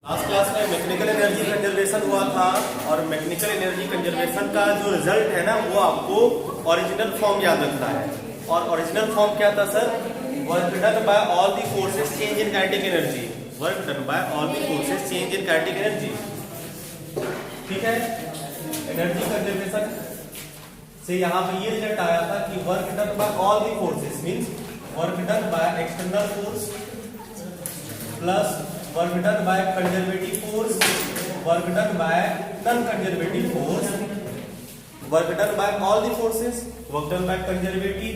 आज क्लास में mechanical energy conservation हुआ था और मैकेनिकल एनर्जी कंजर्वेशन का जो रिजल्ट है ना वो आपको ओरिजिनल फॉर्म याद रखना है। और ओरिजिनल फॉर्म क्या था sir? Work done by all the forces change in kinetic energy. Work done by all the forces change in kinetic energy. ठीक है, एनर्जी कंजर्वेशन से यहाँ पे ये रिजल्ट आया था कि work done by all the forces means work done by external force plus work done by conservative force, work done by non conservative force, work done by all the forces, work done by conservative,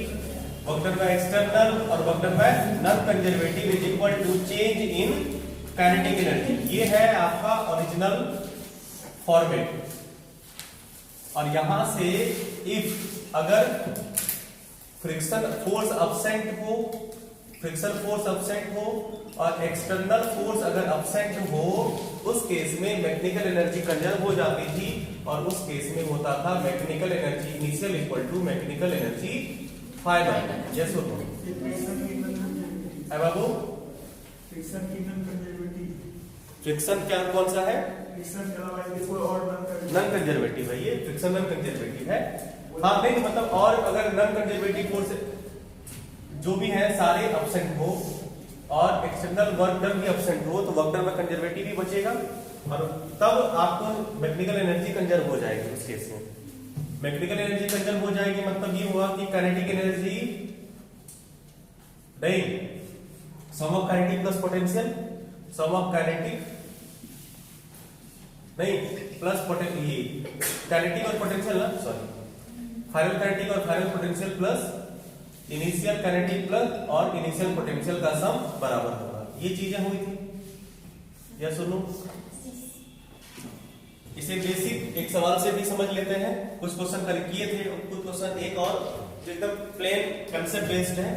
work done by external और work done by non conservative is equal to change in kinetic energy. ये है आपका original format. और यहां से if अगर friction force absent हो, friction force absent हो और एक्सटर्नल फोर्स अगर अब्सेंट हो, उस केस में मैकेनिकल एनर्जी कंजर्व हो जाती थी और उस केस में होता था mechanical energy initial equal to mechanical energy final. Yes और नो? बाबू फ्रिक्शन की नॉन कंजर्वेटिव, फ्रिक्शन क्या कौन सा है? फ्रिक्शन के अलावा कोई और नॉन कंजर्वेटिव है। ये फ्रिक्शन नॉन कंजर्वेटिव है। हाँ नहीं मतलब और अगर नॉन कंजर्वेटिव फोर्स जो भी है सारे अब्सेंट हो और एक्सटर्नल वर्क डन भी अब्सेंट हो तो वर्क डन में कंजर्वेटिव ही बचेगा और तब आपको मैकेनिकल एनर्जी कंजर्व हो जाएगी। उस केस में मैकेनिकल एनर्जी कंजर्व हो जाएगी मतलब ये हुआ कि काइनेटिक एनर्जी नहीं, sum of kinetic plus potential, sum of kinetic नहीं प्लस पोटेंशियल, काइनेटिक और पोटेंशियल ना सॉरी फाइनल काइनेटिक और final potential plus initial kinetic plus और इनिशियल पोटेंशियल का सम बराबर होगा। ये चीजें हुई थी। या सुनो, इसे बेसिक एक सवाल से भी समझ लेते हैं। कुछ क्वेश्चन कर किए थे, कुछ क्वेश्चन एक और जो एकदम प्लेन कंसेप्ट बेस्ड है।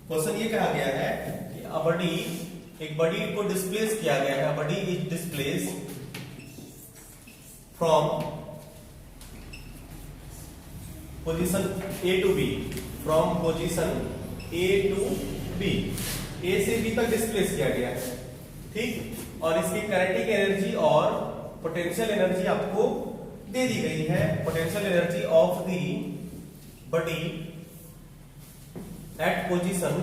क्वेश्चन ये कहा गया है कि अ बॉडी, एक बॉडी को डिस्प्लेस किया गया है। Body is displace from position A to B, from position A to B, A से B तक डिस्प्लेस किया गया है। ठीक, और इसकी काइनेटिक एनर्जी और पोटेंशियल एनर्जी आपको दे दी गई है। Potential energy of the body at position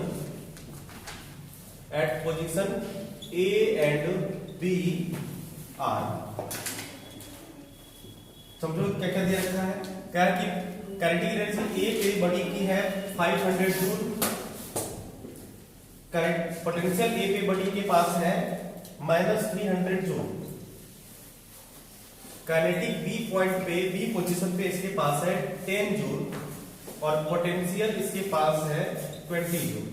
A and B are. समझो क्या क्या दिया रखा है। क्या कि काइनेटिक एनर्जी ए पे बॉडी की है 500 जूल, पोटेंशियल ए पे बॉडी के पास है -300 जूल। काइनेटिक बी पॉइंट पे, बी पोजीशन पे इसके पास है 10 जूल और पोटेंशियल इसके पास है 20 जूल।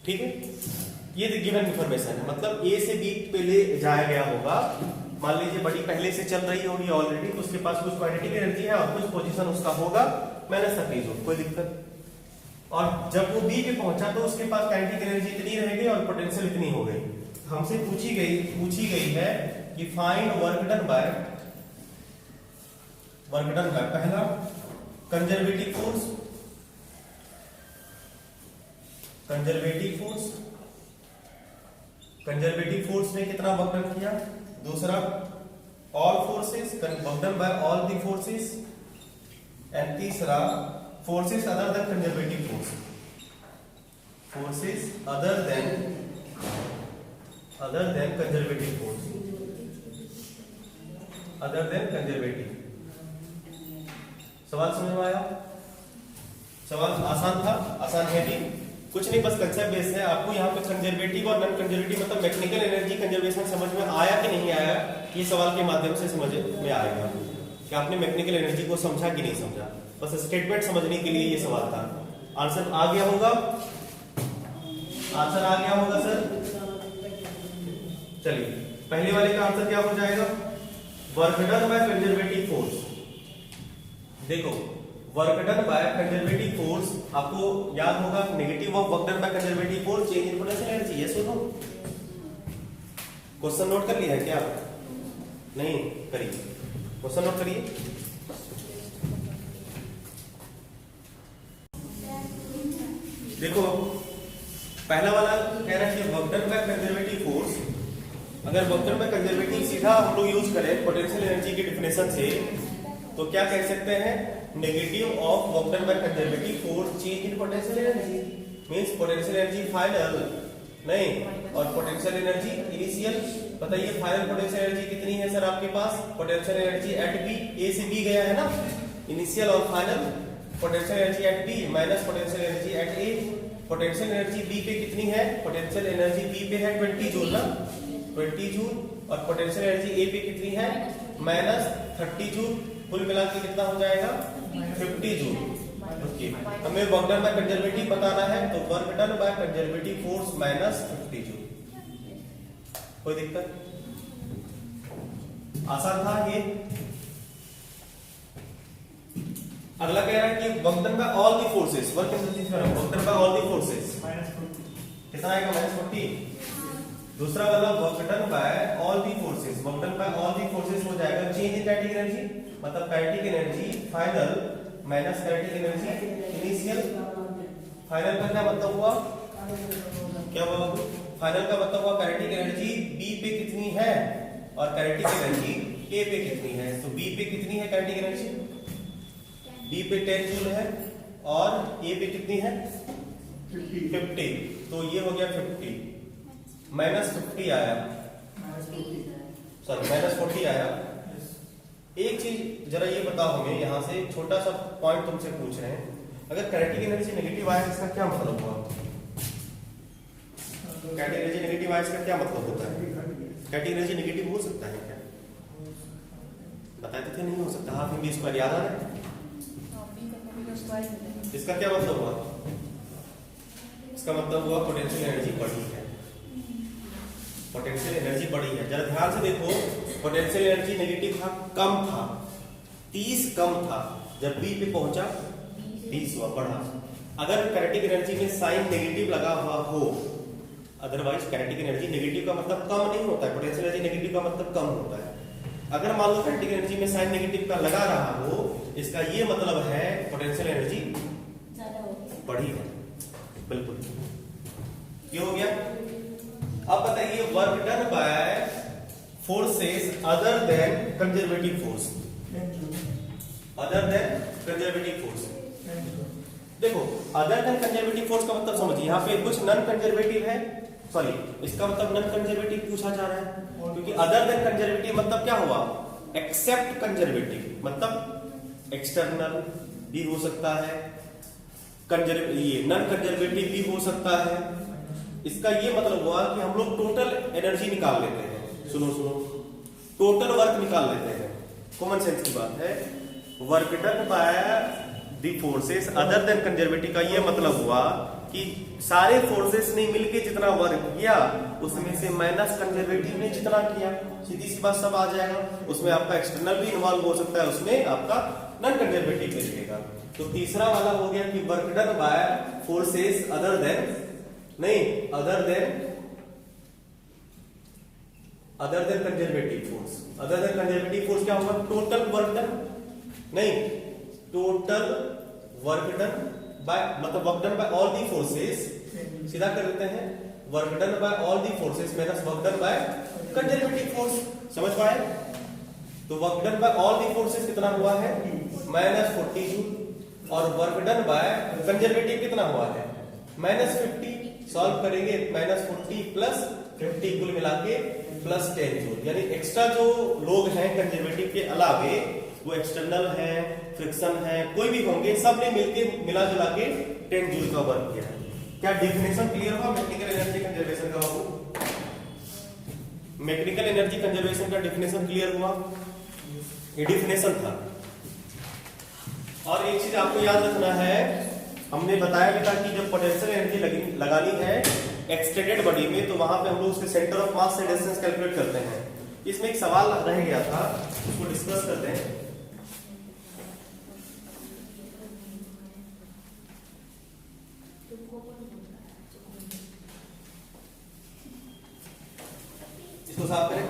ठीक है, ये गिवन इंफॉर्मेशन है। मतलब ए से बी पे ले जाया गया होगा। मान लीजिए बॉडी पहले से चल रही होगी ऑलरेडी, तो उसके पास कुछ काइनेटिक एनर्जी है और कुछ पोजीशन उसका होगा -30 जूल, कोई दिक्कत। और जब वो बी पे पहुंचा तो उसके पास काइनेटिक एनर्जी इतनी रह गई और पोटेंशियल इतनी हो गई। हमसे पूछी गई है कि फाइंड वर्क डन बाय पहला कंजर्वेटिव फोर्स, कंजर्वेटिव फोर्स ने कितना वर्क डन किया। दूसरा all forces, work done by all the forces. And तीसरा forces other than conservative force, forces other than conservative force, other than conservative. सवाल समझ में आया? सवाल आसान था, आसान है भी कुछ नहीं, बस कंसेप्ट बेस है। आपको यहाँ पे कंजर्वेटिव और नॉन कंजर्वेटिव मतलब मैकेनिकल एनर्जी कंजर्वेशन समझ में आया कि नहीं आया, ये सवाल के माध्यम से समझ में आएगा कि आपने मैकेनिकल एनर्जी को समझा कि नहीं समझा। बस स्टेटमेंट समझने के लिए ये सवाल था। आंसर आ गया होगा? आंसर आ गया होगा सर? चलिए पहले वाले का आंसर क्या हो जाएगा? Work done by conservative force. देखो work done by conservative force आपको याद होगा, negative of work done by conservative force change in potential energy. Yes और नो? क्वेश्चन नोट कर लिया है क्या? नहीं करिए, क्वेश्चन नोट करिए। देखो पहला वाला कह रहा है कि work done by conservative force अगर वोल्टेज कंजर्वेटिव सीधा हम लोग यूज करें पोटेंशियल एनर्जी के डिफिनेशन से, तो क्या कह सकते हैं, negative of voltage by conservative force change in potential energy, means potential energy final नहीं और पोटेंशियल एनर्जी इनिशियल। बताइए फाइनल पोटेंशियल एनर्जी कितनी है सर आपके पास, potential energy at B, A से बी गया है ना, इनिशियल और final potential energy at B minus potential energy at A. Potential energy B पे कितनी है, पोटेंशियल एनर्जी बी पे है 20 जूल ना, 20 जूल, और पोटेंशियल एनर्जी ए पे कितनी है माइनस 30 जूल, कुल मिला के कितना हो जाएगा 50 जूल। ओके, हमें वर्क डन बाय कंजर्वेटिव बताना है, तो work done by conservative force minus 50 joule. कोई दिक्कत, आसान था ये। अगला कह रहा है कि work done by all the forces, work done by all the forces कितना आएगा -40। दूसरा वाला work done by all the forces, work done by all the forces हो जाएगा चेंज इन काइनेटिक एनर्जी, मतलब kinetic energy final minus kinetic energy initial. Final का क्या मतलब हुआ, क्या हुआ, फाइनल का मतलब हुआ काइनेटिक एनर्जी बी पे कितनी है और काइनेटिक एनर्जी ए पे कितनी है। तो बी पे कितनी है काइनेटिक एनर्जी, बी पे 10 जूल है और ए पे कितनी है 50, तो ये हो गया 50 -50 आया, सॉरी -40 आया। एक चीज जरा ये बताओ हमें, यहाँ से छोटा सा पॉइंट तुमसे पूछ रहे हैं, अगर काइनेटिक एनर्जी नेगेटिव आया इसका क्या मतलब हुआ, काइनेटिक एनर्जी नेगेटिव आया इसका क्या मतलब होता है, काइनेटिक एनर्जी नेगेटिव हो सकता है क्या, बताते थे नहीं हो सकता, हाफ एम बी स्क्वायर याद आ रहा है, इसका क्या मतलब हुआ, इसका मतलब हुआ पोटेंशियल एनर्जी बढ़ी है, पोटेंशियल एनर्जी बढ़ी है। जरा ध्यान से देखो, पोटेंशियल एनर्जी नेगेटिव था, कम था, 30 कम था, जब बी पे पहुंचा 20 हुआ, बढ़ा। अगर काइनेटिक एनर्जी में साइन नेगेटिव लगा हुआ हो, अदरवाइज काइनेटिक एनर्जी नेगेटिव का मतलब कम नहीं होता है, पोटेंशियल एनर्जी नेगेटिव का मतलब कम होता है। अगर मान लो काइनेटिक एनर्जी में साइन नेगेटिव का लगा रहा हो, इसका ये मतलब है पोटेंशियल एनर्जी बढ़ी है, बिल्कुल। ये हो गया। अब बताइए work done by forces other than conservative force, other than conservative force. देखो अदर देन कंजर्वेटिव फोर्स का मतलब समझिए, यहाँ पे कुछ नॉन कंजर्वेटिव है, सॉरी इसका मतलब नॉन कंजर्वेटिव पूछा जा रहा है, क्योंकि अदर देन कंजर्वेटिव मतलब क्या हुआ, एक्सेप्ट कंजर्वेटिव, मतलब एक्सटर्नल भी हो सकता है, ये नॉन कंजर्वेटिव भी हो सकता है। इसका ये मतलब हुआ कि हम लोग टोटल एनर्जी निकाल लेते हैं, सुनो टोटल वर्क निकाल लेते हैं, कॉमन सेंस की बात है। Work done by the forces other than conservative का ये मतलब हुआ कि सारे फोर्सेस ने मिलके जितना वर्क किया उसमें से माइनस कंजर्वेटिव ने जितना किया, सीधी सी बात सब आ जाएगा। उसमें आपका एक्सटर्नल भी इन्वॉल्व हो सकता है, उसमें आपका नॉन कंजर्वेटिव भी रहेगा। तो तीसरा वाला हो गया कि work done by forces other than, नहीं other than conservative force, other than conservative force क्या होगा, टोटल वर्क डन, नहीं टोटल वर्क डन बाय, मतलब work done by all the forces, सीधा कर देते हैं work done by all the forces minus work done by conservative force, समझ पाए। तो work done by all the forces कितना हुआ है -40 जूल, और वर्क डन बाय कंजर्वेटिव कितना हुआ है -50। सॉल्व करेंगे -40 प्लस 50 कुल मिला के +10 जूल, यानी एक्स्ट्रा जो लोग हैं कंजर्वेटिव के अलावे, वो एक्सटर्नल है, फ्रिक्शन है, कोई भी होंगे, सब ने मिलके मिला जुला के 10 जूल का वर्क किया है। क्या डेफिनेशन क्लियर हुआ मैकेनिकल एनर्जी कंजर्वेशन का बाबू, मैकेनिकल एनर्जी कंजर्वेशन का डेफिनेशन क्लियर हुआ, ये डेफिनेशन था। और एक चीज आपको याद रखना है, हमने बताया भी था कि जब पोटेंशियल एनर्जी लगानी है एक्सटेंडेड बॉडी में, तो वहां पे हम लोग उसके सेंटर ऑफ मास से डिस्टेंस कैलकुलेट करते हैं। इसमें एक सवाल रह गया था, उसको डिस्कस करते हैं। इसको साफ करें।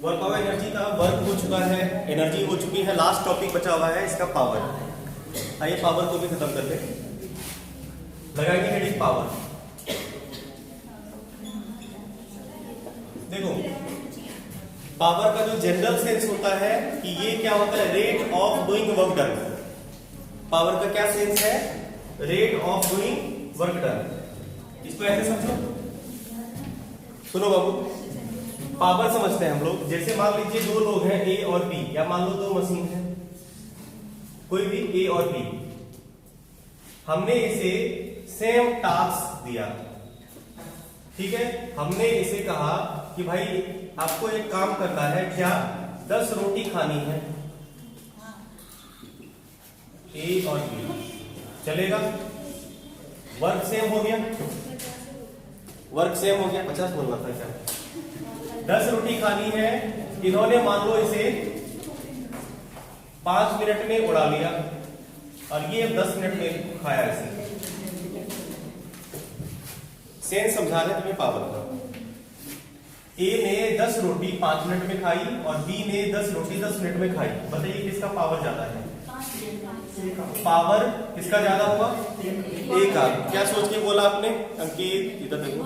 वर्क पावर एनर्जी का वर्क हो चुका है, एनर्जी हो चुकी है, लास्ट टॉपिक बचा हुआ है इसका पावर। आइए पावर को भी खत्म करते हैं, लगाएंगे हेडिंग पावर। पावर का जो जनरल सेंस होता है कि ये क्या होता है, rate of doing work done. Power का क्या सेंस है, rate of doing work done. इसको ऐसे समझो, सुनो बाबू, पावर समझते हैं हम लोग। जैसे मान लीजिए दो लोग हैं ए और बी, या मान लो दो मशीन है, कोई भी ए और बी, हमने इसे सेम टास्क दिया, ठीक है। हमने इसे कहा कि भाई आपको एक काम करना है, क्या 10 रोटी खानी है, ए और बी, चलेगा। वर्क सेम हो गया, वर्क सेम हो गया, 50 बोलना था क्या, 10 रोटी खानी है। इन्होंने मान लो इसे 5 मिनट में उड़ा लिया और ये 10 मिनट में खाया इसे। सेंस समझा रहे तुम्हें पावर का। ए ने 10 रोटी 5 मिनट में खाई और बी ने 10 रोटी 10 मिनट में खाई। बताइए किसका पावर ज्यादा है? पावर किसका ज्यादा हुआ? ए का। क्या सोच के बोला आपने अंकित? इधर देखो,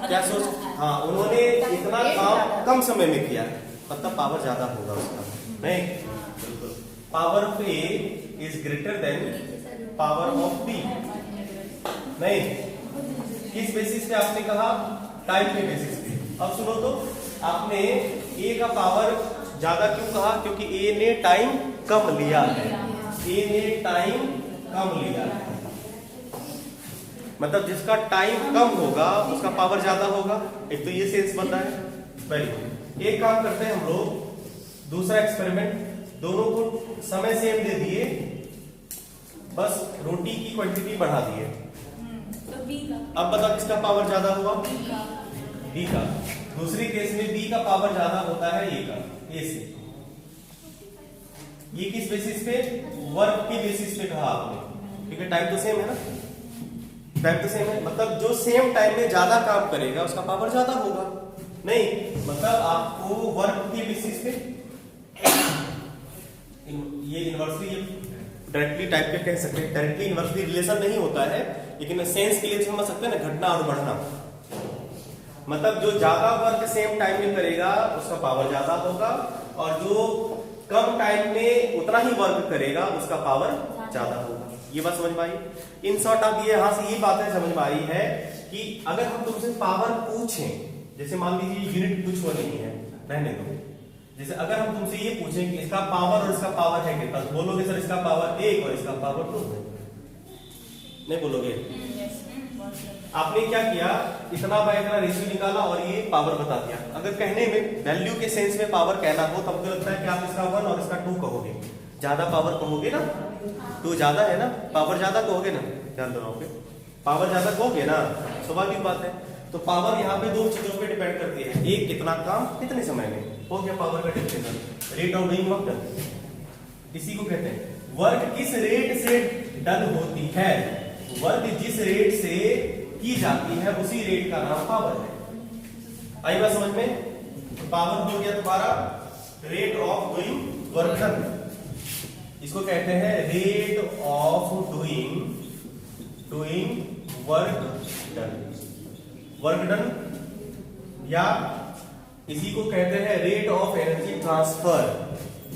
क्या सोच, हाँ उन्होंने इतना काम कम समय में किया, मतलब पावर ज्यादा होगा उसका। नहीं, बिल्कुल। Power of A is greater than power of B. नहीं, किस बेसिस पे आपने कहा? टाइम के बेसिस पे। अब सुनो तो, आपने ए का पावर ज्यादा क्यों कहा? क्योंकि ए ने टाइम कम लिया है, ए ने टाइम कम लिया है, मतलब जिसका टाइम कम होगा उसका पावर ज्यादा होगा। एक तो ये सेंस बनता है। पहले एक काम करते हैं हम लोग, दूसरा एक्सपेरिमेंट, दोनों को समय सेम दे दिए, बस रोटी की क्वांटिटी बढ़ा दिए। अब बताओ किसका पावर ज्यादा हुआ? बी का। दूसरी केस में बी का पावर ज्यादा होता है ए का, ए से। ये किस बेसिस पे? वर्क के बेसिस पे कहा आपने, क्योंकि टाइम तो सेम है ना, टाइम तो सेम है, मतलब जो सेम टाइम में ज्यादा काम करेगा उसका पावर ज्यादा होगा। नहीं, मतलब आपको वर्क के बेसिस पे ये इनवर्सली डायरेक्टली टाइप के कह सकते हैं, डायरेक्टली इनवर्सली रिलेशन नहीं होता है, लेकिन सेंस के लिए समझ सकते हैं ना, घटना और बढ़ना। मतलब जो ज्यादा वर्क सेम टाइम में करेगा उसका पावर ज्यादा होगा, और जो कम टाइम में उतना ही वर्क करेगा उसका पावर ज्यादा होगा। ये बात समझ में आई? इन शॉर्ट आप ये यहां से ये बातें समझ में आई है कि अगर हम तुमसे पावर पूछें, जैसे मान लीजिए यूनिट कुछ वो नहीं है, रहने दो, जैसे अगर हम तुमसे ये पूछें कि इसका पावर और इसका पावर है कितना, तो बोलोगे सर इसका पावर 1 और इसका पावर 2 है, नहीं बोलोगे? आपने क्या किया, इतना बाय इतना रेशियो निकाला और ये पावर बता दिया। अगर कहने में वैल्यू के सेंस में पावर कहना हो तब तो लगता है कि आप इसका 1 और इसका 2 कहोगे, ज्यादा पावर कहोगे ना, 2 ज्यादा है ना, पावर ज्यादा कहोगे ना, ध्यान दोगे, पावर ज्यादा कहोगे ना, स्वाभाविक बात है। तो पावर यहाँ पे 2 चीजों पे डिपेंड करती है, एक कितना काम कितने समय में हो गया, पावर का difference, rate of doing work done. इसी को कहते हैं वर्क किस रेट से डन होती है, वर्क जिस रेट से की जाती है उसी रेट का नाम पावर है। आई बात समझ में? तो पावर हो गया तुम्हारा rate of doing work done, इसको कहते हैं rate of doing work done, work done, या इसी को कहते हैं rate of energy transfer,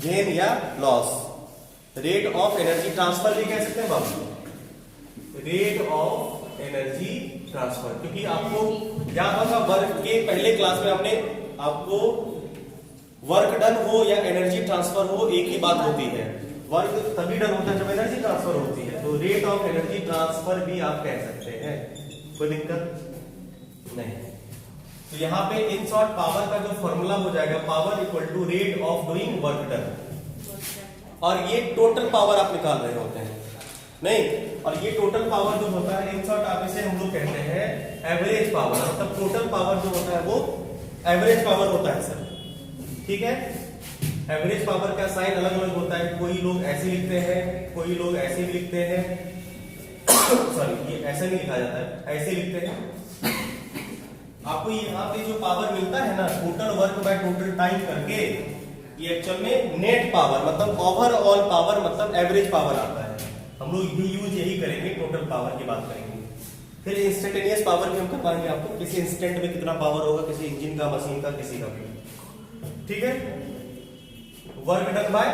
gain या loss. Rate of energy transfer भी कह सकते हैं बाबू, रेट ऑफ एनर्जी ट्रांसफर, क्योंकि आपको याद होगा वर्क के पहले क्लास में हमने आपको वर्क डन हो या एनर्जी ट्रांसफर हो एक ही बात होती है, वर्क तभी डन होता है जब एनर्जी ट्रांसफर होती है। तो रेट ऑफ एनर्जी ट्रांसफर भी आप कह सकते हैं, कोई दिक्कत नहीं। तो यहाँ पे इन शॉर्ट पावर का जो फॉर्मूला हो जाएगा, power equal to rate of doing work done, और ये टोटल पावर आप निकाल रहे होते हैं, नहीं, और ये टोटल पावर जो होता है इन शॉर्ट आप इसे हम लोग कहते हैं एवरेज पावर, मतलब टोटल पावर जो होता है वो एवरेज पावर होता है सर, ठीक है। एवरेज पावर का साइन अलग अलग होता है, कोई लोग ऐसे लिखते हैं, कोई लोग ऐसे भी लिखते हैं, सॉरी ये ऐसा नहीं लिखा जाता है, ऐसे लिखते हैं। आपको यहाँ पे जो पावर मिलता है ना, total work by total time करके, ये एक्चुअल में नेट पावर मतलब ओवरऑल पावर मतलब एवरेज पावर आता है। हम लोग भी यूज यही करेंगे, टोटल पावर की बात करेंगे। फिर इंस्टेंटेनियस पावर भी हम कर पाएंगे आपको, किसी इंस्टेंट में कितना पावर होगा, किसी इंजन का, मशीन का, किसी का भी। ठीक है, वर्क डन बाय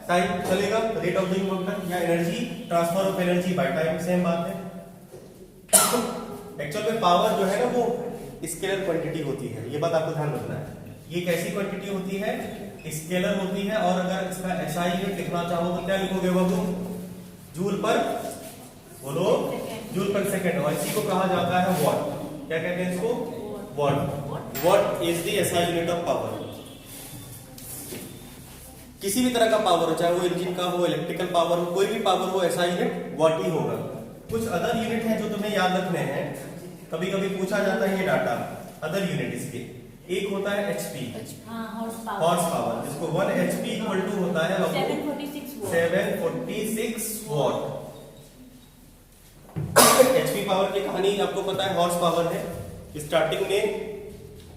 टाइम चलेगा, rate of doing work done, या energy transfer of energy by time, same बात है। एक्चुअल में पावर जो है ना वो स्केलर क्वांटिटी होती है, ये बात आपको ध्यान रखना है। ये कैसी क्वांटिटी होती है? स्केलर होती है। और अगर इसका एसआई यूनिट लिखना चाहो तो क्या लिखोगे बाबू? जूल पर, बोलो, जूल पर सेकंड। और इसी को कहा जाता है वॉट। क्या कहते हैं इसको? What. What is the SI unit of power. किसी भी तरह का पावर हो, चाहे वो इंजन का हो, इलेक्ट्रिकल पावर हो, कोई भी पावर हो, एसआई यूनिट वॉट ही होगा। कुछ अदर यूनिट है जो तुम्हें याद रखने हैं, कभी कभी पूछा जाता है ये डाटा। अदर यूनिट इसके एक होता है एचपी, हॉर्स पावर, जिसको 1 एचपी इक्वल टू होता है 746 वॉट। एचपी पावर की कहानी आपको पता है, हॉर्स पावर है। स्टार्टिंग में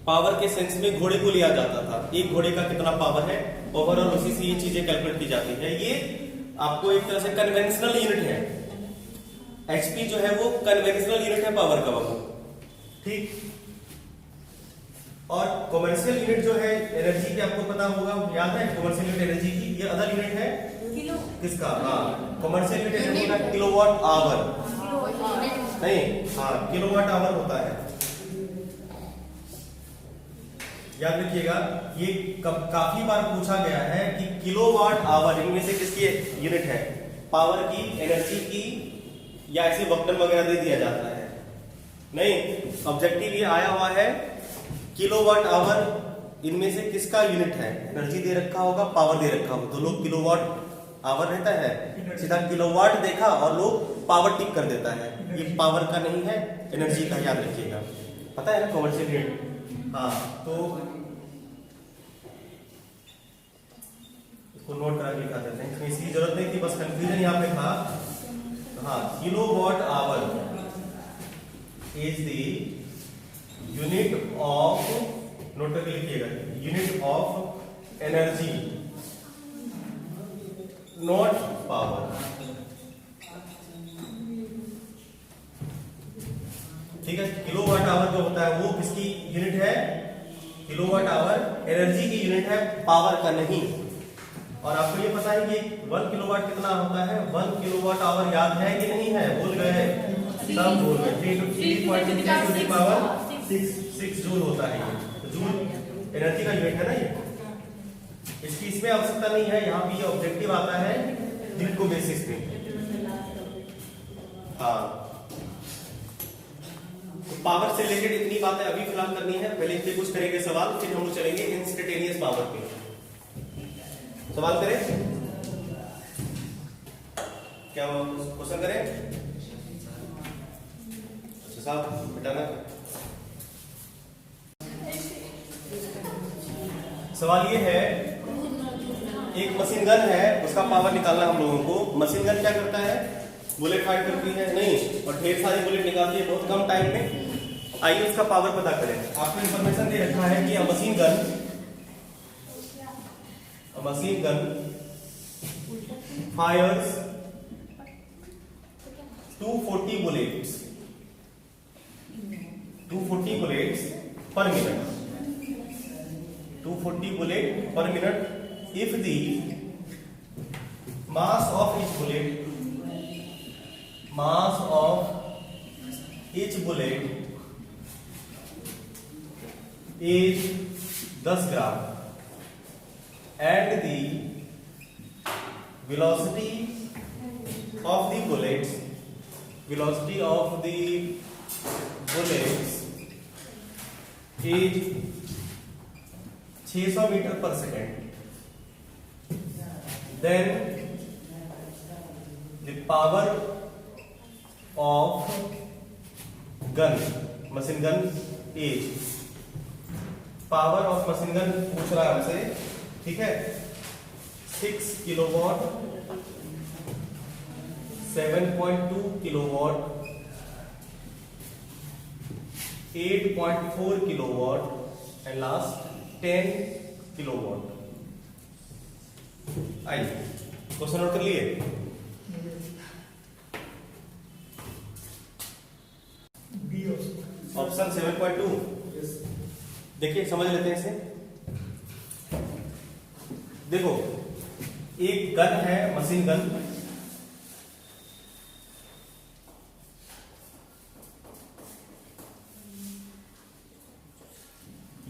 पावर के सेंस में घोड़े को लिया जाता था, एक घोड़े का कितना पावर है, ओवरऑल उसी से ये चीजें कैलकुलेट की जाती है। ये आपको एक तरह से कन्वेंशनल यूनिट है। एचपी जो है वो कन्वेंशनल यूनिट है पावर का बाबू, ठीक। और कॉमर्शियल यूनिट जो है एनर्जी की, आपको पता होगा, याद है कॉमर्शियल यूनिट एनर्जी की, ये अदर यूनिट है किलो। किसका? हाँ, कॉमर्शियल यूनिट एनर्जी का किलोवाट आवर नहीं, हाँ किलोवाट आवर होता है। याद रखिएगा, ये काफी बार पूछा गया है कि किलोवाट आवर इनमें से किसकी यूनिट है? पावर की, एनर्जी की, या ऐसे वक्तन वगैरह दे दिया जाता है? नहीं, ऑब्जेक्टिव ये आया हुआ है किलोवाट आवर इनमें से किसका यूनिट है? एनर्जी दे रखा होगा, पावर दे रखा होगा, तो लोग किलोवाट आवर रहता है, सीधा किलोवाट देखा और लोग पावर टिक कर देता है। ये पावर का नहीं है, एनर्जी का, याद रखिएगा। पता है ना कॉमर्शियल यूनिट? हाँ, तो इसको नोट करा के लिखा देते हैं, इसकी जरूरत नहीं थी, बस कंफ्यूजन यहाँ पे था। हाँ, kilowatt hour is the unit of, note करके लिखिएगा, unit of energy not power. ठीक है, किलोवाट आवर जो होता है वो किसकी यूनिट है? किलोवाट आवर एनर्जी की यूनिट है, पावर का नहीं। और आपको ये पता है कि 1 किलोवाट कितना होता है? 1 किलोवाट आवर याद है कि नहीं है? भूल गए? सब भूल गए। 3.10 टू द पावर 6 जूल होता है ये। तो जूल एनर्जी का यूनिट है ना ये। इसकी इसमें आवश्यकता नहीं है, यहाँ पे ये ऑब्जेक्टिव आता है दिन को बेसिस पे। हाँ, तो पावर से रिलेटेड इतनी बातें अभी फिलहाल करनी है। पहले इनसे कुछ करेंगे सवाल, फिर हम लोग चलेंगे इंस्टेंटेनियस पावर पे। सवाल करें? क्या क्वेश्चन करें? अच्छा साहब बेटा, सवाल ये है, एक मशीन गन है, उसका पावर निकालना हम लोगों को। मशीन गन क्या करता है? बुलेट फायर करती है नहीं, और ढेर सारी बुलेट निकालती है बहुत कम टाइम में। आइए उसका पावर पता करें। आपको इंफॉर्मेशन दे रखा है कि machine gun fires 240 bullets per minute. 240 bullet per minute if the mass of each bullet is 10 gram and the velocity of the bullets is 600 metre पर second, then the power of machine gun is, power of machine gun पूछ रहा है हमसे, ठीक है, 6 kilowatt, 7.2 kilowatt, 8.4 kilowatt and last 10 kilowatt. आइए question note कर लिए? ऑप्शन 7.2 देखिए, समझ लेते हैं इसे। देखो एक गन है, मशीन गन,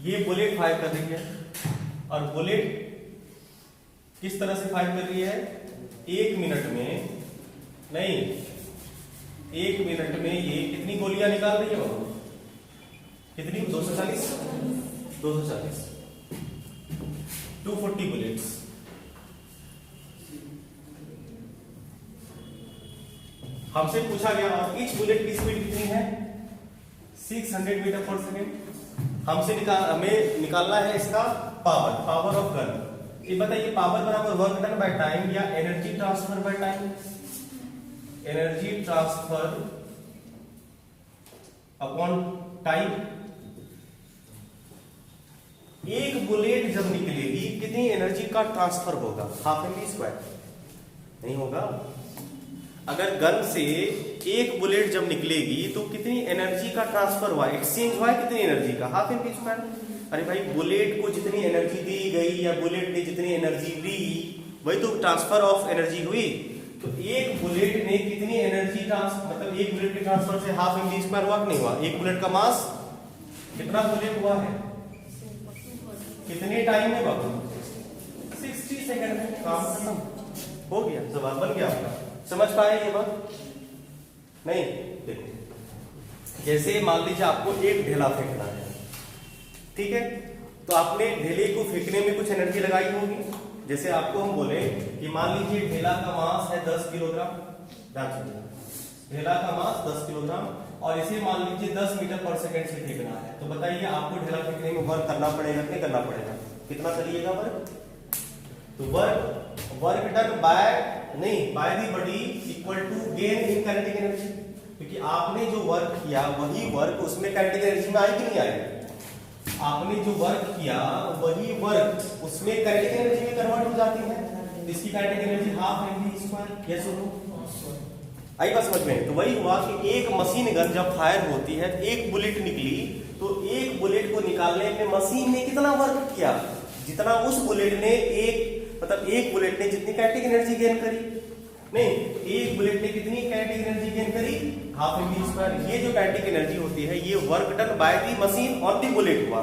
ये बुलेट फायर कर रही है और बुलेट किस तरह से फायर कर रही है, 1 मिनट में नहीं, 1 मिनट में ये कितनी गोलियां निकाल रही है बाबू, कितनी, 240 240 बुलेट्स। हमसे पूछा गया और ईच बुलेट की स्पीड कितनी है, 600 मीटर पर सेकेंड। हमें निकालना है इसका पावर ऑफ गन। ये बताइए पावर बराबर वर्क डन बाय टाइम या energy transfer by time, energy transfer upon time. एक बुलेट जब निकलेगी कितनी एनर्जी का ट्रांसफर होगा, हाफ एम वी स्क्वायर, नहीं होगा। अगर गन से एक बुलेट जब निकलेगी तो कितनी एनर्जी का ट्रांसफर हुआ, एक्सचेंज हुआ है कितनी एनर्जी का, हाफ एम वी स्क्वायर। अरे भाई बुलेट को जितनी एनर्जी दी गई या बुलेट ने जितनी एनर्जी ली वही तो ट्रांसफर ऑफ एनर्जी हुई। तो एक बुलेट ने कितनी एनर्जी मतलब एक बुलेट के ट्रांसफर से हाफ एम वी स्क्वायर हुआ कि नहीं हुआ। एक बुलेट का मास कितना बुलेट हुआ है, कितने टाइम में बाबू, 60 सेकंड में काम खत्म हो गया, जवाब बन गया आपका। समझ पाए ये बात नहीं। देखो जैसे मान लीजिए आपको एक ढेला फेंकना है, ठीक है, तो आपने ढेले को फेंकने में कुछ एनर्जी लगाई होगी। जैसे आपको हम बोले कि मान लीजिए ढेला का मास है 10 किलोग्राम, ढेला का मास 10 किलोग्राम और इसे मान लीजिए 10 मीटर पर सेकंड से फेंकना है। तो बताइए आपको ढेला फेंकने में वर्क करना पड़ेगा कि नहीं करना पड़ेगा, कितना करिएगा वर्क। तो work done by the body equal to gain in kinetic energy, क्योंकि आपने जो वर्क किया वही वर्क उसमें काइनेटिक एनर्जी में आई कि नहीं आई। आपने जो वर्क किया वही वर्क उसमें काइनेटिक एनर्जी में कन्वर्ट हो जाती है। इसकी kinetic energy half m v square, yes और नो, आई बात समझ में। तो वही हुआ कि एक मशीन गन जब फायर होती है, एक बुलेट निकली, तो एक बुलेट को निकालने में मशीन ने कितना वर्क किया, जितना उस बुलेट ने एक बुलेट ने जितनी काइनेटिक एनर्जी गेन करी, नहीं, एक बुलेट ने कितनी काइनेटिक एनर्जी गेन करी, हाफ एम वी स्क्वायर। ये जो काइनेटिक एनर्जी होती है ये work done by the machine on the bullet हुआ,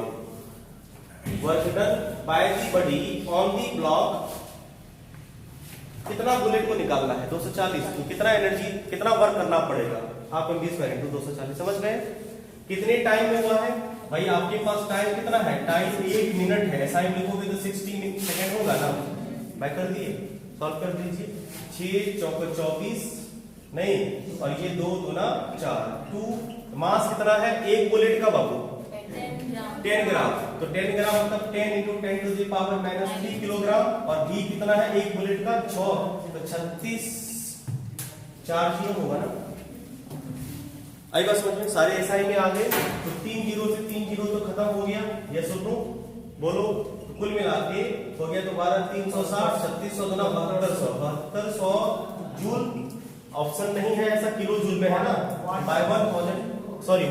work done by the body on the block. कितना बुलेट को निकालना है, 240, तो कितना एनर्जी, कितना वर्क करना पड़ेगा, half m v square into 240। समझ गए कितने टाइम में हुआ है भाई। आपके पास टाइम कितना है, टाइम 1 मिनट है, ऐसा ही लिखोगे तो 60 सेकंड होगा ना। भाई कर दिए, सॉल्व कर दीजिए। 6 चौको 24 नहीं, और ये 2 दूना 4, 2 मास कितना है एक बुलेट का बाबू, 10 ग्राम। तो 10 ग्राम मतलब 10 into 10 to the power -3 kilogram. और v कितना है एक बुलेट का 6, तो 36 4 जीरो होगा ना। आई बात समझ में, सारे एसआई में आ गए। तो 3 जीरो से 3 जीरो तो खत्म हो गया, यस और नो बोलो। तो कुल मिला के हो गया तो 12 360 3600 गुना 7200 जूल। ऑप्शन नहीं है ऐसा, किलो जूल में है ना, बाय 1000 सॉरी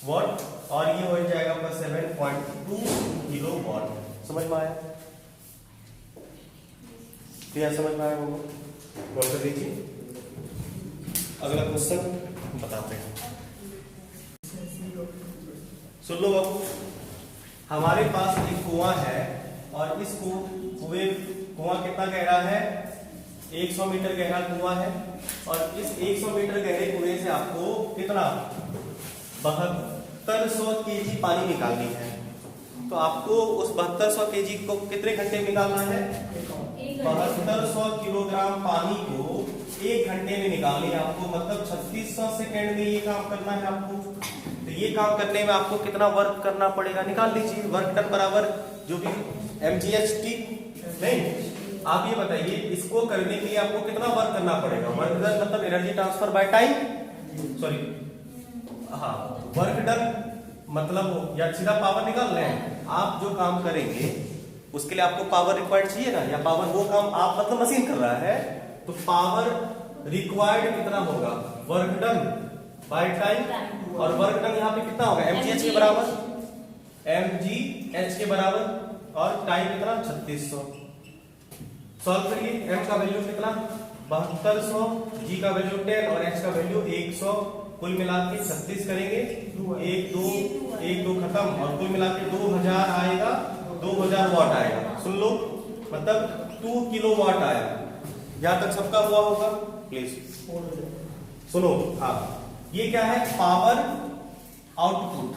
वॉट। और ये हो जाएगा आपका 7.2 किलो वॉट। समझ में आया, क्या समझ में आया वो कर दीजिए। अगला क्वेश्चन बताते हैं, सुन लो बाबू। हमारे पास एक कुआं है और इस कुआं कितना गहरा है, 100 मीटर गहरा कुआं है। और इस 100 मीटर गहरे कुएं से आपको कितना 7200 केजी पानी निकालनी है। तो आपको उस 7200 केजी को कितने घंटे में निकालना है, 7200 किलोग्राम पानी को 1 घंटे में निकालनी है आपको, मतलब 3600 सेकेंड में ये काम करना है आपको। तो ये काम करने में आपको कितना वर्क करना पड़ेगा निकाल लीजिए। वर्क डन बराबर जो भी mght, नहीं आप ये बताइए इसको करने के लिए आपको कितना वर्क करना पड़ेगा। वर्क डन मतलब energy transfer by time, sorry हाँ, वर्क डन मतलब या सीधा पावर निकाल रहे हैं। आप जो काम करेंगे उसके लिए आपको पावर रिक्वायर्ड चाहिए ना, या पावर वो काम आप मतलब मशीन कर रहा है तो पावर रिक्वायर्ड कितना होगा, वर्क डन बाय टाइम। और वर्क डन यहाँ पे कितना होगा, mgh के बराबर, mgh के बराबर और टाइम कितना 3600। सॉल्व करिए, m का वैल्यू कितना 7200, g का वैल्यू 10 और h का वैल्यू 100, कुल मिला के 36 करेंगे, 1 2 खत्म और कुल मिला के 2000 आएगा, 2000 वाट आएगा। सुन लो, मतलब 2 किलोवाट आएगा। यहां तक सबका हुआ होगा प्लीज सुनो। हाँ, ये क्या है, पावर आउटपुट,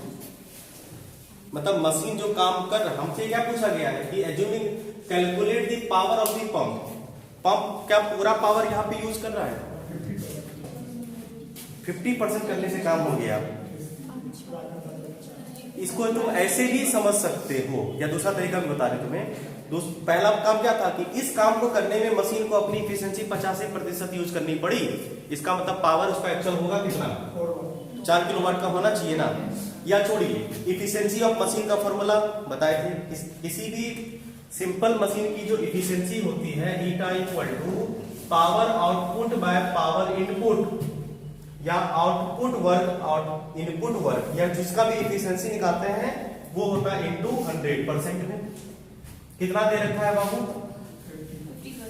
मतलब मशीन जो काम कर, हमसे क्या पूछा गया है कि assuming calculate the power of the pump. Pump क्या पूरा पावर यहाँ पे यूज कर रहा है? 50% करने से काम हो गया। इसको तुम ऐसे भी समझ सकते हो, या दूसरा तरीका भी बता रहे तुम्हें। पहला काम क्या था कि इस काम को करने में मशीन को अपनी इफिशिएंसी 85% यूज करनी पड़ी। इसका मतलब पावर उसका एक्चुअल होगा कितना? 4 किलोवाट का होना चाहिए ना। या छोड़िए, इफिशिएंसी ऑफ मशीन का फॉर्मूला बताए थे। किसी भी सिंपल मशीन की जो इफिशिएंसी होती है, eta equal to power output by power input, या आउटपुट वर्क और इनपुट वर्क, या जिसका भी इफिशिएंसी निकालते हैं वो होता है इनटू 100% में। कितना दे रखा है बाबू?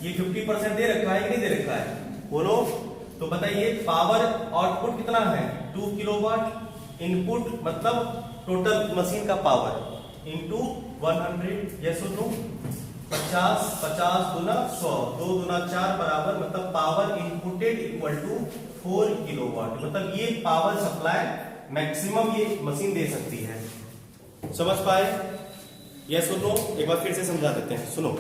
ये 50% दे रखा है कि नहीं दे रखा है? बोलो तो बताइए। पावर आउटपुट कितना है? 2 किलोवाट। इनपुट मतलब टोटल मशीन का पावर इनटू 100। ये सुनो, 50 गुना 100, 2 गुना 4 बराबर, मतलब power inputted equal to 4 kilowatt. मतलब ये पावर सप्लाई मैक्सिमम ये मशीन दे सकती है। समझ पाए? ये सुनो, एक बार फिर से समझा देते हैं। सुनो,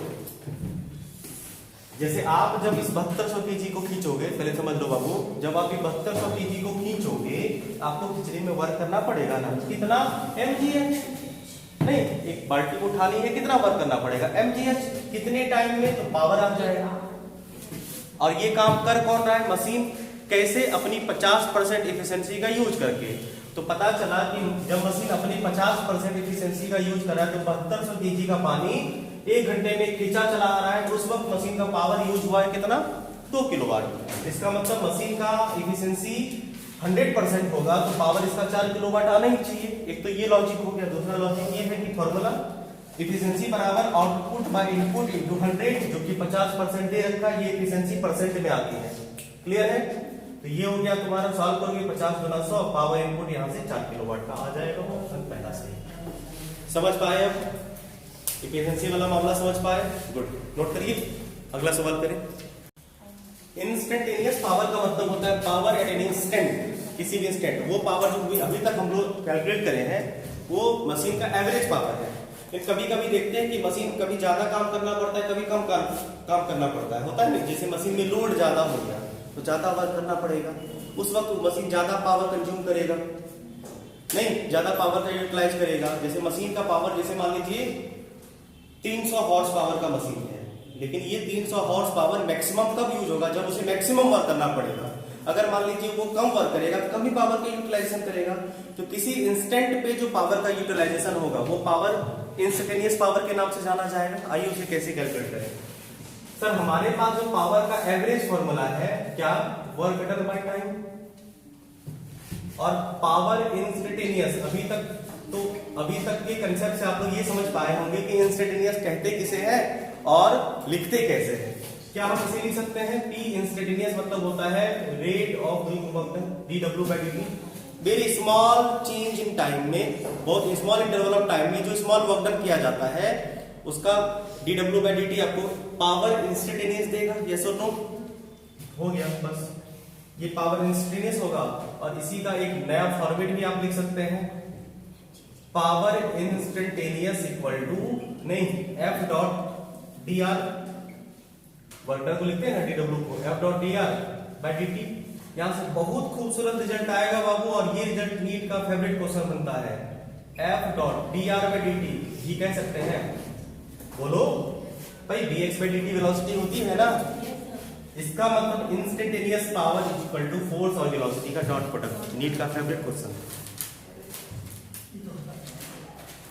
जैसे आप जब इस 7200 kg को खींचोगे, पहले समझ लो बाबू, जब आप 7200 kg को खींचोगे आपको खिंचने में वर्क करना पड़ेगा ना। कितना? mgh। नहीं, एक बाल्टी को उठानी है, कितना वर्क करना पड़ेगा? mgh। कितने टाइम में? तो पावर आ जाएगा। और ये काम कर कौन रहा है? मशीन। कैसे? अपनी 50% इफिशिएंसी का यूज करके। तो पता चला कि जब मशीन अपनी 50% इफिशिएंसी का यूज कर रहा है तो 7200 kg का पानी 1 घंटे में खींचा चला आ रहा है। तो उस वक्त मशीन का पावर यूज हुआ है कितना? 2 किलोवाट। इसका मतलब मशीन का इफिशिएंसी 100% होगा तो पावर इसका 4 किलोवाट आना ही चाहिए। एक तो ये लॉजिक हो गया। दूसरा लॉजिक ये है कि फॉर्मूला इफिशिएंसी बराबर आउटपुट बाय इनपुट इनटू 100, जो कि 50% दे रखा है, ये इफिशिएंसी परसेंट में आती है। क्लियर है? तो ये हो गया तुम्हारा। सॉल्व करोगे 50 गुना 100, पावर इनपुट यहां से 4 किलोवाट का आ जाएगा। ऑप्शन पहला सही। समझ पाए? अब इफिशिएंसी वाला मामला समझ पाए? गुड। नोट करिए, अगला सवाल करें। इंस्टेंटेनियस पावर का मतलब होता है पावर एट एन इंस्टेंट, किसी भी इंस्टेंट। वो पावर जो अभी तक हम लोग कैलकुलेट करे हैं वो मशीन का एवरेज पावर है। लेकिन कभी कभी देखते हैं कि मशीन कभी ज्यादा काम करना पड़ता है, कभी कम काम करना पड़ता है। होता है ना, जैसे मशीन में लोड ज्यादा हो गया तो ज्यादा वर्क करना पड़ेगा, उस वक्त मशीन ज्यादा पावर कंज्यूम करेगा, नहीं ज्यादा पावर का यूटिलाइज करेगा। जैसे मशीन का पावर, जैसे मान लीजिए 300 हॉर्स पावर का मशीन है, लेकिन ये 300 हॉर्स पावर मैक्सिमम कब यूज होगा? जब उसे मैक्सिमम वर्क करना पड़ेगा। अगर मान लीजिए वो कम वर्क करेगा, कम ही पावर का यूटिलाइजेशन करेगा, तो किसी इंस्टेंट पे जो पावर का यूटिलाइजेशन होगा वो पावर इंस्टेंटेनियस पावर के नाम से जाना जाएगा। आइए उसे कैसे कैलकुलेट करें। सर हमारे पास जो पावर का एवरेज फॉर्मूला है क्या? वर्क डन बाय टाइम और पावर इंस्टेंटेनियस। अभी तक के कंसेप्ट से आप लोग ये समझ पाए होंगे कि इंस्टेंटेनियस कहते किसे हैं और लिखते कैसे हैं। क्या हम इसे लिख सकते हैं? P इंस्टेंटेनियस मतलब होता है rate of doing work done, dW/dt। Very small change in time में, बहुत स्मॉल इंटरवल ऑफ टाइम में जो स्मॉल वर्क डन किया जाता है उसका dW/dt आपको पावर इंस्टेंटेनियस देगा। यस और नो? हो गया बस, ये पावर इंस्टेंटेनियस होगा। और इसी का एक नया फॉर्मेट भी आप लिख सकते हैं, पावर इंस्टेंटेनियस इक्वल टू, नहीं, F dot d r, work को लिखते हैं ना dW को, F dot d r by dt। यहां से बहुत खूबसूरत रिजल्ट आएगा बाबू, और ये रिजल्ट नीट का फेवरेट क्वेश्चन बनता है। F dot d r by dt ये कह सकते हैं। बोलो भाई, dx बाय dt वेलोसिटी होती है ना, इसका मतलब instantaneous power equal to force और वेलोसिटी का डॉट प्रोडक्ट। नीट का फेवरेट क्वेश्चन।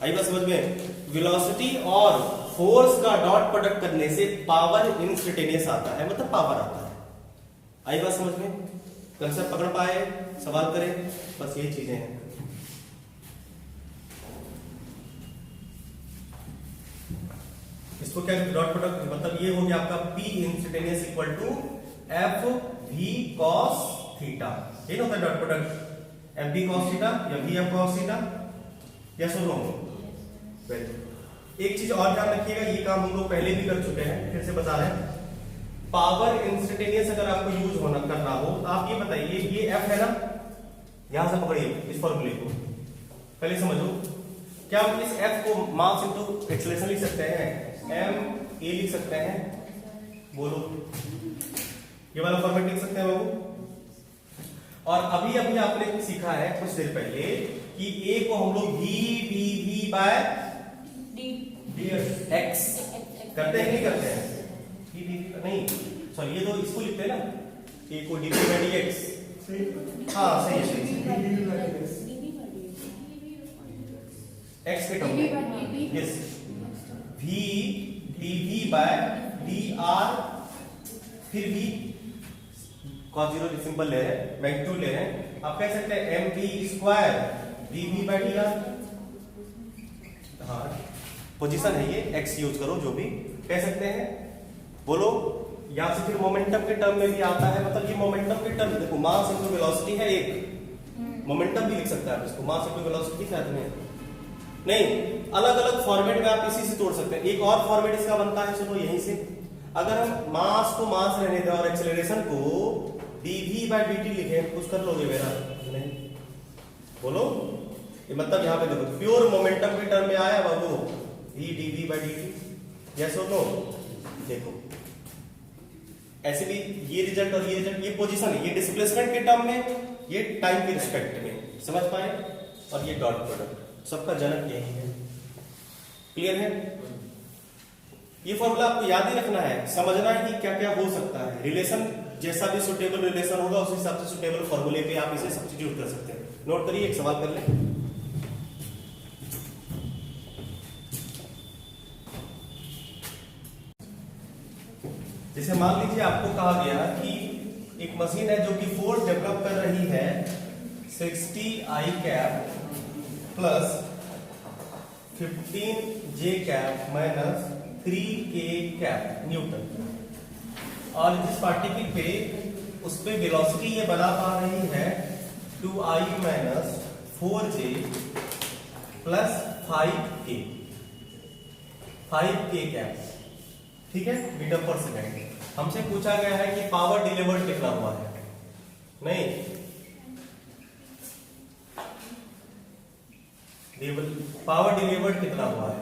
आई बात समझ में? वेलोसिटी और फोर्स का डॉट प्रोडक्ट करने से पावर इंस्टेंटेनियस आता है, मतलब पावर आता है। आई बात समझ में? कंसेप्ट पकड़ पाए? सवाल करें, बस ये चीजें हैं। इसको क्या डॉट प्रोडक्ट मतलब ये हो गया आपका P instantaneous equal to f v cos theta, ये ना होता है dot product f b cos theta या v f cos theta, yes और नो? Very good. एक चीज और ध्यान रखिएगा, ये काम हम लोग पहले भी कर चुके हैं, फिर से बता रहे हैं। पावर इंस्टेंटेनियस अगर आपको यूज होना करना हो तो आप ये बताइए, ये एफ है ना, यहां से पकड़िए इस फॉर्मूले को, पहले समझो। क्या हम इस एफ को मास इनटू एक्सेलरेशन लिख सकते हैं, एम ए लिख सकते हैं? बोलो, ये वाला फॉर्मेट लिख सकते हैं बाबू? और अभी अभी आपने सीखा है कुछ देर पहले कि ए को हम लोग v d v by d x करते हैं, नहीं करते हैं? वी डी नहीं, सॉरी, ये तो इसको लिखते हैं ना, ए को d v by d x. हाँ सही है, सही है। एक्स के टर्म में yes, v d v by d r, फिर भी कॉस जीरो सिंपल ले रहे हैं, मैग्नीट्यूड ले रहे हैं, आप कह सकते हैं m v square d v by d r. हाँ पोजीशन है ये, एक्स यूज करो जो भी कह सकते हैं। बोलो, यहां से फिर मोमेंटम के टर्म में भी आता है, मतलब ये मोमेंटम के टर्म, देखो मास इनटू वेलोसिटी है एक, मोमेंटम भी लिख सकते हैं आप इसको, मास इनटू वेलोसिटी साथ में नहीं, अलग अलग फॉर्मेट में आप इसी से तोड़ सकते हैं। एक और फॉर्मेट इसका बनता है, सुनो यहीं से, अगर हम मास को मास रहने दें और एक्सेलरेशन को dv बाय dt लिखें, कुछ कर लोगे मेरा? नहीं। बोलो, ये मतलब यहां पे देखो प्योर मोमेंटम के टर्म में आया बाबू, v dv by dt, yes और नो? देखो ऐसे भी ये रिजल्ट और ये रिजल्ट, ये पोजीशन है, ये डिस्प्लेसमेंट के टर्म में, ये टाइम के रिस्पेक्ट में, समझ पाए? और ये डॉट प्रोडक्ट, सबका जनक यही है। क्लियर है? ये फॉर्मूला आपको याद ही रखना है, समझना है कि क्या क्या हो सकता है। रिलेशन जैसा भी सुटेबल रिलेशन होगा उस हिसाब से सुटेबल फॉर्मूले पे आप इसे सब्स्टिट्यूट कर सकते हैं। नोट करिए, एक सवाल कर लें। जैसे मान लीजिए आपको कहा गया कि एक मशीन है जो कि फोर्स डेवलप कर रही है 60 आई कैप प्लस 15 जे कैप माइनस 3 के कैप न्यूटन, और जिस पार्टिकल पे उस पे वेलोसिटी ये बना पा रही है 2i minus 4j plus 5k cap, ठीक है, मीटर पर सेकेंड। हमसे पूछा गया है कि पावर डिलीवर्ड कितना हुआ है, नहीं पावर डिलीवर्ड कितना हुआ है?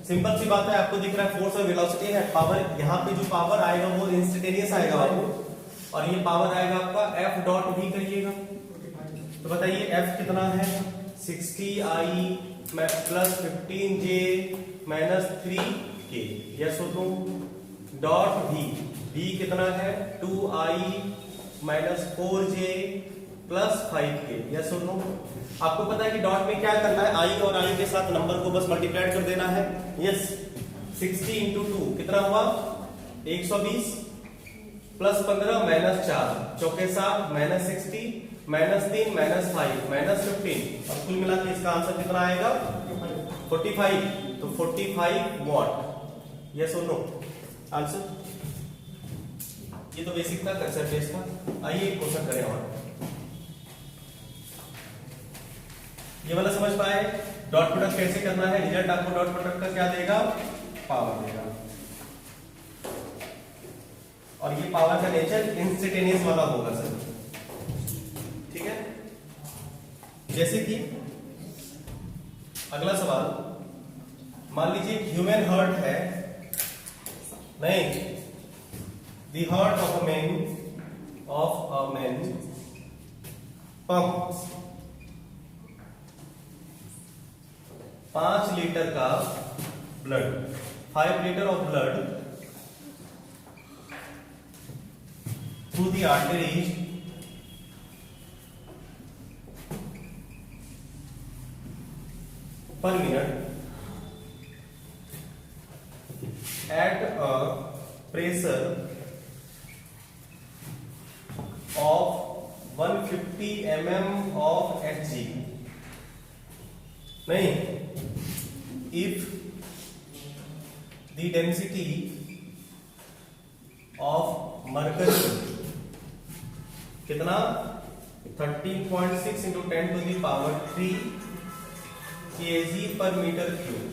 सिंपल सी बात है, आपको दिख रहा है फोर्स और वेलोसिटी है, पावर यहाँ पे जो पावर आएगा वो इंस्टेंटेनियस आएगा आपको, और ये पावर आएगा आपका एफ डॉट भी करिएगा। तो बताइए एफ कितना है? 60i plus 15j minus 3k, yes हो तो? डॉट भी कितना है? 2i minus 4j plus 5k, yes हो तो? आपको पता है कि डॉट में क्या करना है, आई और आई के साथ नंबर को बस मल्टीप्लाई कर देना है, यस। 60 इंटू 2 कितना हुआ? 120 प्लस 15 माइनस 4 चौके 7 माइनस 60 माइनस 3 माइनस 5 माइनस 15, और कुल मिला के इसका आंसर कितना आएगा? 45। तो 45 वॉट, यस और नो? आंसर ये तो बेसिक था कंसेप्ट बेस का। आइए क्वेश्चन करें और ये वाला समझ पाए? डॉट प्रोडक्ट कैसे करना है, रिजल्ट आपको डॉट प्रोडक्ट का क्या देगा? पावर देगा, और ये पावर का नेचर इंस्टेंटेनियस वाला होगा सर, ठीक है। जैसे कि अगला सवाल, मान लीजिए ह्यूमन हार्ट है, नहीं, the heart of a man pump 5 litre का blood, 5 litre of blood through the arteries per minute at a pressure of 150 mm of Hg, नहीं, if the density of mercury कितना 13.6 into 10 to the power 3 kg पर metre cube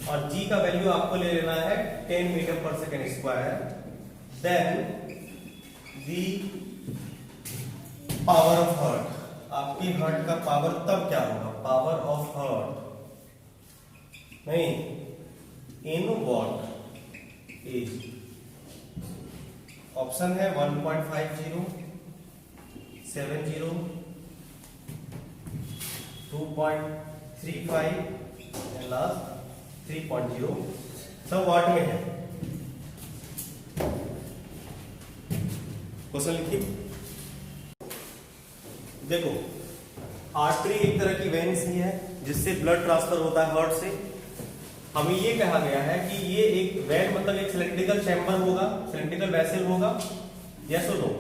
और g का value आपको ले लेना है 10 मीटर पर second square. Then the power of heart, आपकी हर्ट का पावर तब क्या होगा, पावर ऑफ हर्ट नहीं इन वॉट एज। ऑप्शन है 1.50, 70, 2.35 एंड लास्ट 3.0 सब वाट में है। क्वेश्चन लिखिए। देखो आर्टरी एक तरह की वेन सी है जिससे ब्लड ट्रांसफर होता है हार्ट से। हमें ये कहा गया है कि ये एक वेन मतलब एक सिलेंड्रिकल चैम्बर होगा, सिलेंड्रिकल वेसल होगा, यस और नो?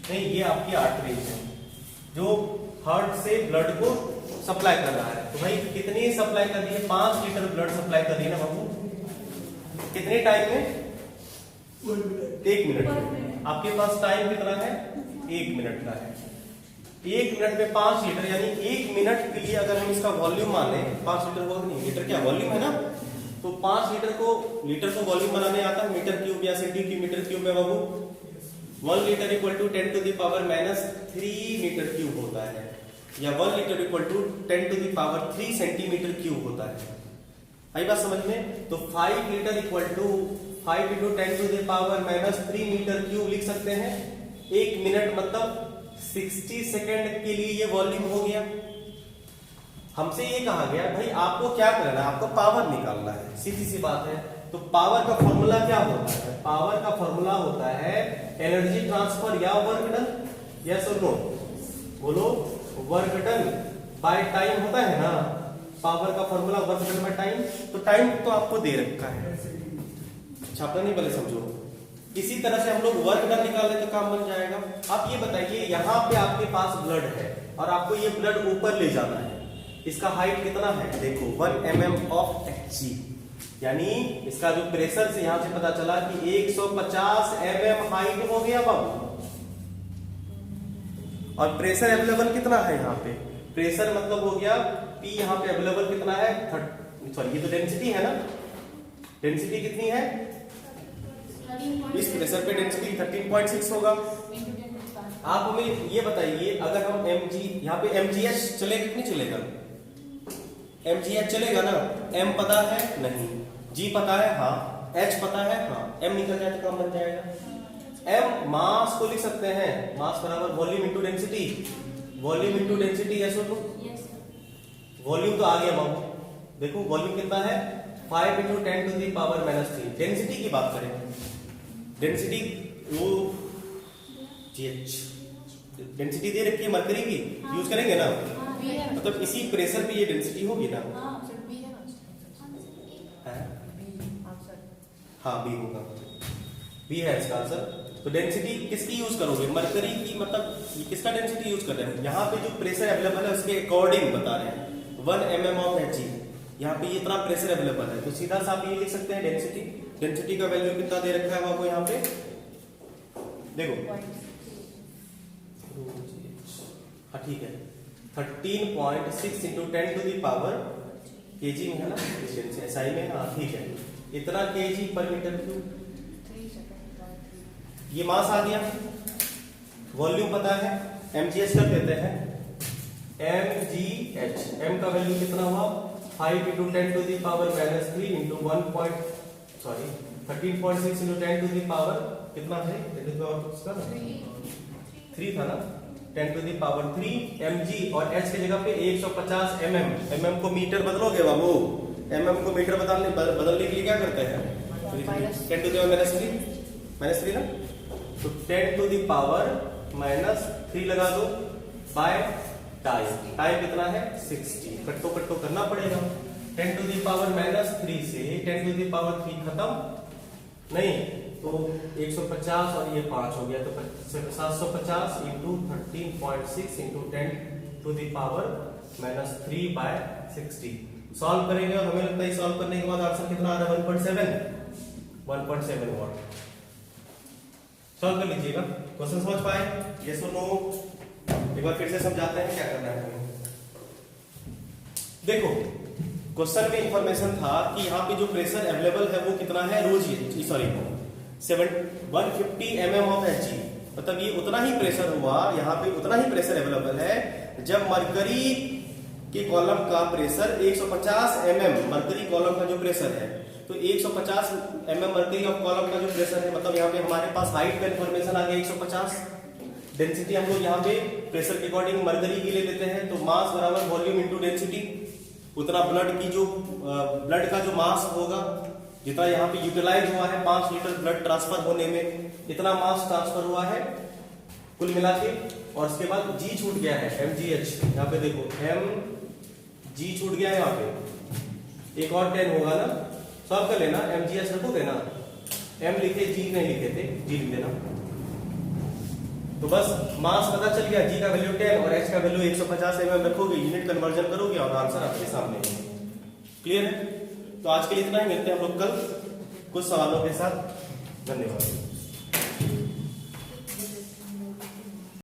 नहीं, ये आपकी आर्टरी है जो हार्ट से ब्लड को सप्लाई कर रहा है। तो भाई कितनी सप्लाई कर रही है, 5 लीटर ब्लड सप्लाई कर रही है ना बाबू, कितने टाइम में, 1 मिनट में। आपके पास टाइम कितना है, 1 मिनट का है। 1 मिनट में 5 लीटर, यानी 1 मिनट के लिए अगर हम इसका वॉल्यूम माने, 5 लीटर होगा नहीं, लीटर क्या वॉल्यूम है ना, तो 5 लीटर को वॉल्यूम बनाने आता है मीटर क्यूब या सेंटीमीटर क्यूब में बाबू। 1 litre equal to 10 to the power -3 metre cube होता है, या 1 litre equal to 10 to the power 3 centimetre cube होता है। आई बात समझ में? तो 5 litre equal to 5 into 10 to the power -3 metre cube लिख सकते हैं। 1 मिनट मतलब 60 सेकेंड के लिए ये वॉल्यूम हो गया। हमसे ये कहा गया भाई आपको क्या करना है, आपको पावर निकालना है, सीधी सी बात है। तो पावर का फॉर्मूला क्या होता है, पावर का फॉर्मूला होता है एनर्जी ट्रांसफर या वर्क डन, यस और नो? बोलो, वर्क डन बाय टाइम होता है ना, पावर का formula work done by time. तो टाइम तो आपको दे रखा है, छापना नहीं, पहले समझो। इसी तरह से हम लोग वर्क डन निकाल ले तो काम बन जाएगा। आप ये बताइए, यहाँ पे आपके पास ब्लड है और आपको ये ब्लड ऊपर ले जाना है, इसका हाइट कितना है, देखो 1 mm ऑफ Hg, यानी इसका जो प्रेशर से यहां से पता चला कि 150 mm हाइट हो गया बाबू। और प्रेशर अवेलेबल कितना है यहाँ पे, प्रेशर मतलब हो गया P, यहाँ पे अवेलेबल कितना है, सॉरी ये तो डेंसिटी है ना, डेंसिटी कितनी है, इस प्रेशर पे डेंसिटी 13.6 होगा। आप हमें ये बताइए, अगर हम mg, यहाँ पे mgh चलेगा कि नहीं चलेगा, mgh चलेगा ना, m पता है नहीं, g पता है हाँ, h पता है हाँ, m निकल जाए तो काम बन जाएगा। m मास को लिख सकते हैं, मास बराबर volume into density, volume into density, yes और नो? वॉल्यूम तो आ गया बाबू, देखो वॉल्यूम कितना है, 5 into 10 to the power -3। Density की बात करें, डेंसिटी वो GH डेंसिटी दे रखी है मरकरी की, यूज करेंगे ना, मतलब इसी प्रेशर पे ये डेंसिटी होगी ना, हाँ B होगा, B है इसका आंसर। तो डेंसिटी किसकी यूज करोगे, मरकरी की, मतलब किसका डेंसिटी यूज कर रहे हैं, यहाँ पे जो प्रेशर अवेलेबल है उसके अकॉर्डिंग बता रहे हैं, 1 mm ऑफ Hg, यहाँ पे इतना प्रेशर अवेलेबल है, तो सीधा सा आप ये लिख सकते हैं डेंसिटी। डेंसिटी का वैल्यू कितना दे रखा है आपको यहाँ पे, देखो हाँ ठीक है, 13.6 into 10 to the power kg में है ना, SI में, हाँ ठीक है, इतना kg पर मीटर क्यूब। ये मास आ गया, वॉल्यूम पता है, mgh कर देते हैं, mgh, m का वैल्यू कितना हुआ, 5 into 10 to the power -3 into 13.6 into 10 to the power कितना है, 3 था ना, 10 टू द पावर 3 mg, और h की जगह पे 150 mm, mm को मीटर बदलोगे बाबू, mm को मीटर बदलने के लिए क्या करते हैं, 10 टू द पावर -3 ना, तो 10 टू द पावर -3 लगा दो बाय टाइम, टाइम कितना है 60, कट्टो कट्टो करना पड़ेगा, 10 टू द पावर -3 से 10 टू द पावर 3 खत्म नहीं, तो 150 और ये 5 हो गया, तो 750 into 13.6 into 10 to the power -3 by 60, solve करेंगे और हमें लगता है सॉल्व करने के बाद आंसर कितना आ रहा है 1.7 वॉट। सॉल्व कर लीजिएगा। क्वेश्चन समझ पाए? यस और नो? एक बार फिर से समझाते हैं क्या करना है हमें। देखो क्वेश्चन में इंफॉर्मेशन था कि यहाँ पे जो प्रेशर अवेलेबल है वो कितना है, रोज 150 mm ऑफ Hg, मतलब ये उतना ही प्रेशर हुआ, यहाँ पे उतना ही प्रेशर अवेलेबल है जब मरकरी के कॉलम का प्रेशर 150 mm, मरकरी कॉलम का जो प्रेशर है तो 150 mm मरकरी ऑफ कॉलम का जो प्रेशर है, मतलब यहाँ पे हमारे पास हाइट का इंफॉर्मेशन आ गया 150, डेंसिटी हम लोग यहाँ पे प्रेशर के अकॉर्डिंग मरकरी की ले लेते हैं, तो मास बराबर वॉल्यूम इनटू डेंसिटी, उतना ब्लड का जो मास होगा, जितना यहाँ पे यूटिलाइज हुआ है 5 लीटर ब्लड ट्रांसफर होने में, इतना मास ट्रांसफर हुआ है कुल मिला के। और उसके बाद जी छूट गया है mgh, यहाँ पे देखो mg छूट गया है, यहाँ पे एक और 10 होगा ना, सॉल्व कर लेना, mgh रखोगे ना, m लिखे g नहीं लिखे थे, g लिख देना, तो बस मास पता चल गया, g का वैल्यू 10 और h का वैल्यू 150 mm रखोगे, यूनिट कन्वर्जन करोगे और आंसर आपके सामने है। क्लियर है? तो आज के लिए इतना ही, मिलते हैं हम लोग कल कुछ सवालों के साथ। धन्यवाद।